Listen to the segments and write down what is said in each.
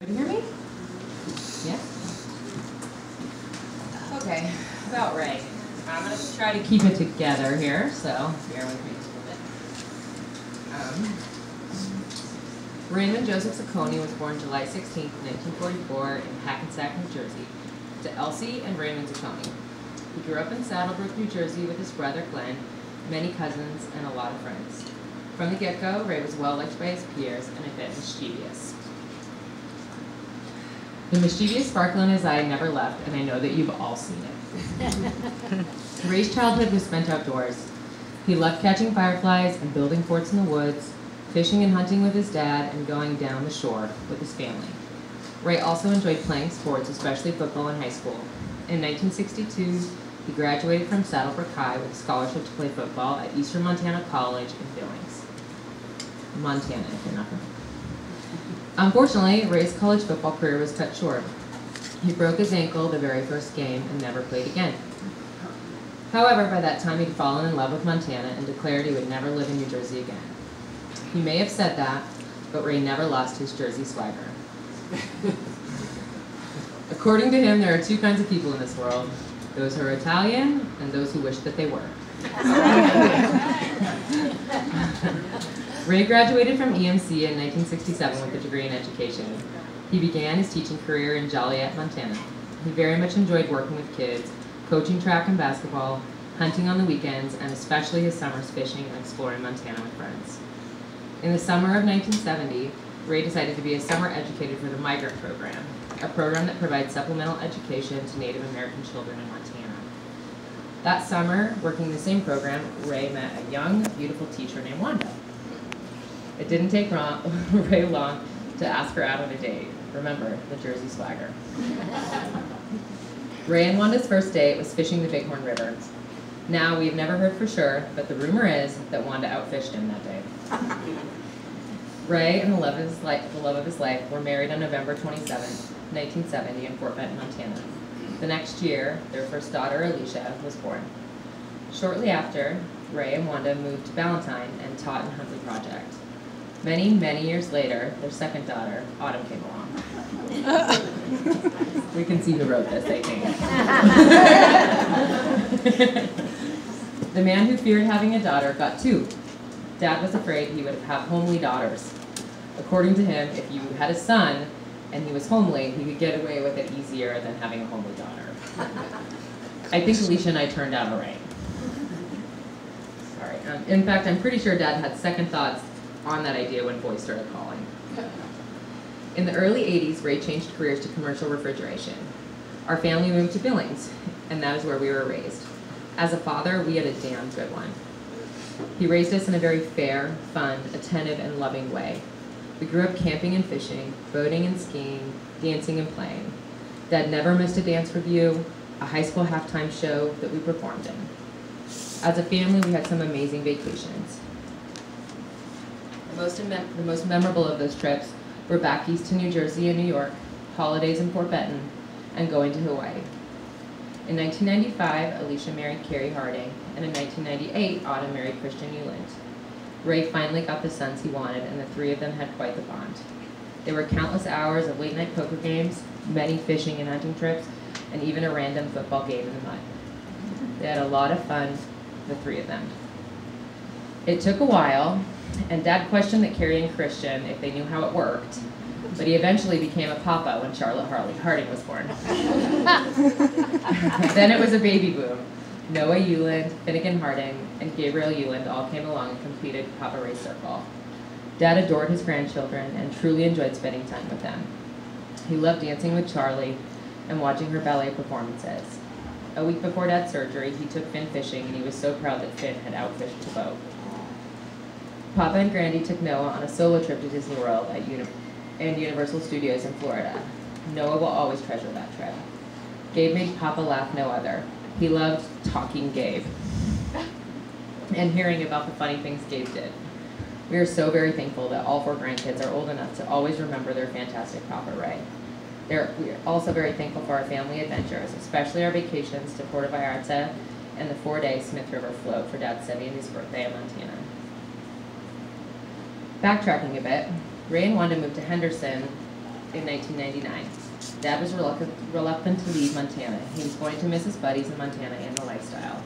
Can you hear me? Yeah? Okay, about Ray. I'm going to try to keep it together here, so bear with me just a bit. Raymond Joseph Saccone was born July 16, 1944 in Hackensack, New Jersey, to Elsie and Raymond Saccone. He grew up in Saddlebrook, New Jersey with his brother Glenn, many cousins, and a lot of friends. From the get-go, Ray was well-liked by his peers and a bit mischievous. The mischievous sparkle in his eye never left, and I know that you've all seen it. Ray's childhood was spent outdoors. He loved catching fireflies and building forts in the woods, fishing and hunting with his dad, and going down the shore with his family. Ray also enjoyed playing sports, especially football in high school. In 1962, he graduated from Saddlebrook High with a scholarship to play football at Eastern Montana College in Billings, Montana, if you're not familiar. Unfortunately, Ray's college football career was cut short. He broke his ankle the very first game and never played again. However, by that time he'd fallen in love with Montana and declared he would never live in New Jersey again. He may have said that, but Ray never lost his Jersey swagger. According to him, there are two kinds of people in this world: those who are Italian and those who wish that they were. Ray graduated from EMC in 1967 with a degree in education. He began his teaching career in Joliet, Montana. He very much enjoyed working with kids, coaching track and basketball, hunting on the weekends, and especially his summers fishing and exploring Montana with friends. In the summer of 1970, Ray decided to be a summer educator for the Migrant Program, a program that provides supplemental education to Native American children in Montana. That summer, working the same program, Ray met a young, beautiful teacher named Wanda. It didn't take Ray long to ask her out on a date. Remember, the Jersey swagger. Ray and Wanda's first date was fishing the Bighorn River. Now, we've never heard for sure, but the rumor is that Wanda outfished him that day. Ray and the love of his life were married on November 27, 1970 in Fort Benton, Montana. The next year, their first daughter, Alicia, was born. Shortly after, Ray and Wanda moved to Ballantyne and taught in Huntley Project. Many, many years later, their second daughter, Autumn, came along. We can see who wrote this, I think. The man who feared having a daughter got two. Dad was afraid he would have homely daughters. According to him, if you had a son and he was homely, he could get away with it easier than having a homely daughter. I think Alicia and I turned out all right. Sorry. In fact, I'm pretty sure Dad had second thoughts on that idea when boys started calling. In the early 80s, Ray changed careers to commercial refrigeration. Our family moved to Billings, and that is where we were raised. As a father, we had a damn good one. He raised us in a very fair, fun, attentive, and loving way. We grew up camping and fishing, boating and skiing, dancing and playing. Dad never missed a dance review, a high school halftime show that we performed in. As a family, we had some amazing vacations. The most memorable of those trips were back east to New Jersey and New York, holidays in Fort Benton, and going to Hawaii. In 1995, Alicia married Carrie Harding, and in 1998, Autumn married Christian Euland. Ray finally got the sons he wanted, and the three of them had quite the bond. There were countless hours of late-night poker games, many fishing and hunting trips, and even a random football game in the mud. They had a lot of fun, the three of them. It took a while, and Dad questioned that Carrie and Christian if they knew how it worked, but he eventually became a papa when Charlotte Harding was born. Then it was a baby boom. Noah Euland, Finnegan Harding, and Gabriel Euland all came along and completed Papa Ray's circle. Dad adored his grandchildren and truly enjoyed spending time with them. He loved dancing with Charlie and watching her ballet performances. A week before Dad's surgery, he took Finn fishing, and he was so proud that Finn had outfished the boat. Papa and Grandy took Noah on a solo trip to Disney World and Universal Studios in Florida. Noah will always treasure that trip. Gabe made Papa laugh no other. He loved talking Gabe and hearing about the funny things Gabe did. We are so very thankful that all four grandkids are old enough to always remember their fantastic Papa Ray. We are also very thankful for our family adventures, especially our vacations to Puerto Vallarta and the 4-day Smith River float for Dad's 70th birthday in Montana. Backtracking a bit, Ray and Wanda moved to Henderson in 1999. Dad was reluctant to leave Montana. He was going to miss his buddies in Montana and the lifestyle.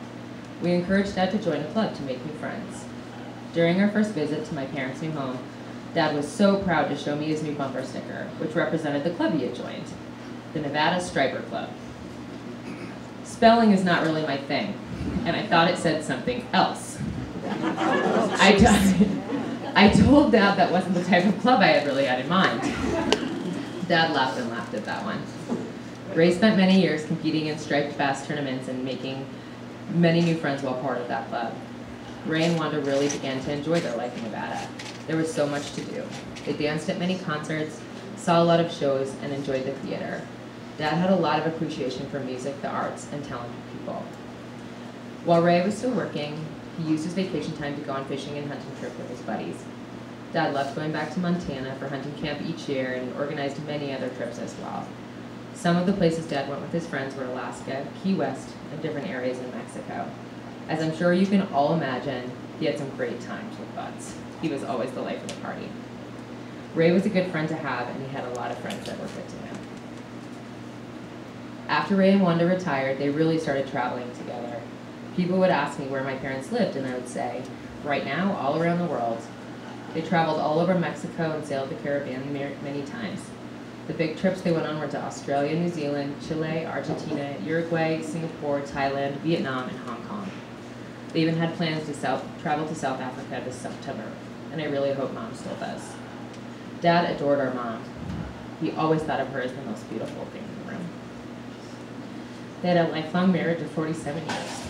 We encouraged Dad to join a club to make new friends. During our first visit to my parents' new home, Dad was so proud to show me his new bumper sticker, which represented the club he had joined, the Nevada Striper Club. Spelling is not really my thing, and I thought it said something else. I told Dad that wasn't the type of club I had really had in mind. Dad laughed and laughed at that one. Ray spent many years competing in striped bass tournaments and making many new friends while part of that club. Ray and Wanda really began to enjoy their life in Nevada. There was so much to do. They danced at many concerts, saw a lot of shows, and enjoyed the theater. Dad had a lot of appreciation for music, the arts, and talented people. While Ray was still working, he used his vacation time to go on fishing and hunting trip with his buddies. Dad loved going back to Montana for hunting camp each year and organized many other trips as well. Some of the places Dad went with his friends were Alaska, Key West, and different areas in Mexico. As I'm sure you can all imagine, he had some great times with Butts. He was always the life of the party. Ray was a good friend to have, and he had a lot of friends that were good to him. After Ray and Wanda retired, they really started traveling together. People would ask me where my parents lived, and I would say, right now, all around the world. They traveled all over Mexico and sailed the Caribbean many times. The big trips they went on were to Australia, New Zealand, Chile, Argentina, Uruguay, Singapore, Thailand, Vietnam, and Hong Kong. They even had plans to travel to South Africa this September, and I really hope Mom still does. Dad adored our mom. He always thought of her as the most beautiful thing in the room. They had a lifelong marriage of 47 years.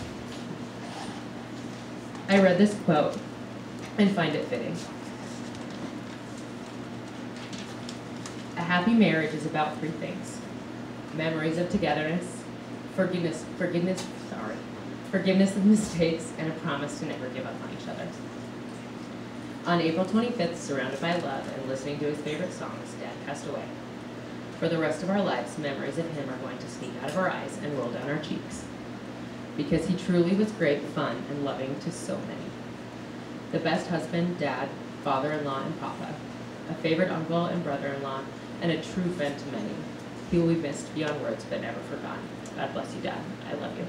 I read this quote and find it fitting. A happy marriage is about three things: memories of togetherness, forgiveness of mistakes, and a promise to never give up on each other. On April 25th, surrounded by love and listening to his favorite songs, Dad passed away. For the rest of our lives, memories of him are going to sneak out of our eyes and roll down our cheeks, because he truly was great, fun, and loving to so many. The best husband, dad, father-in-law, and papa, a favorite uncle and brother-in-law, and a true friend to many. He will be missed beyond words, but never forgotten. God bless you, Dad. I love you.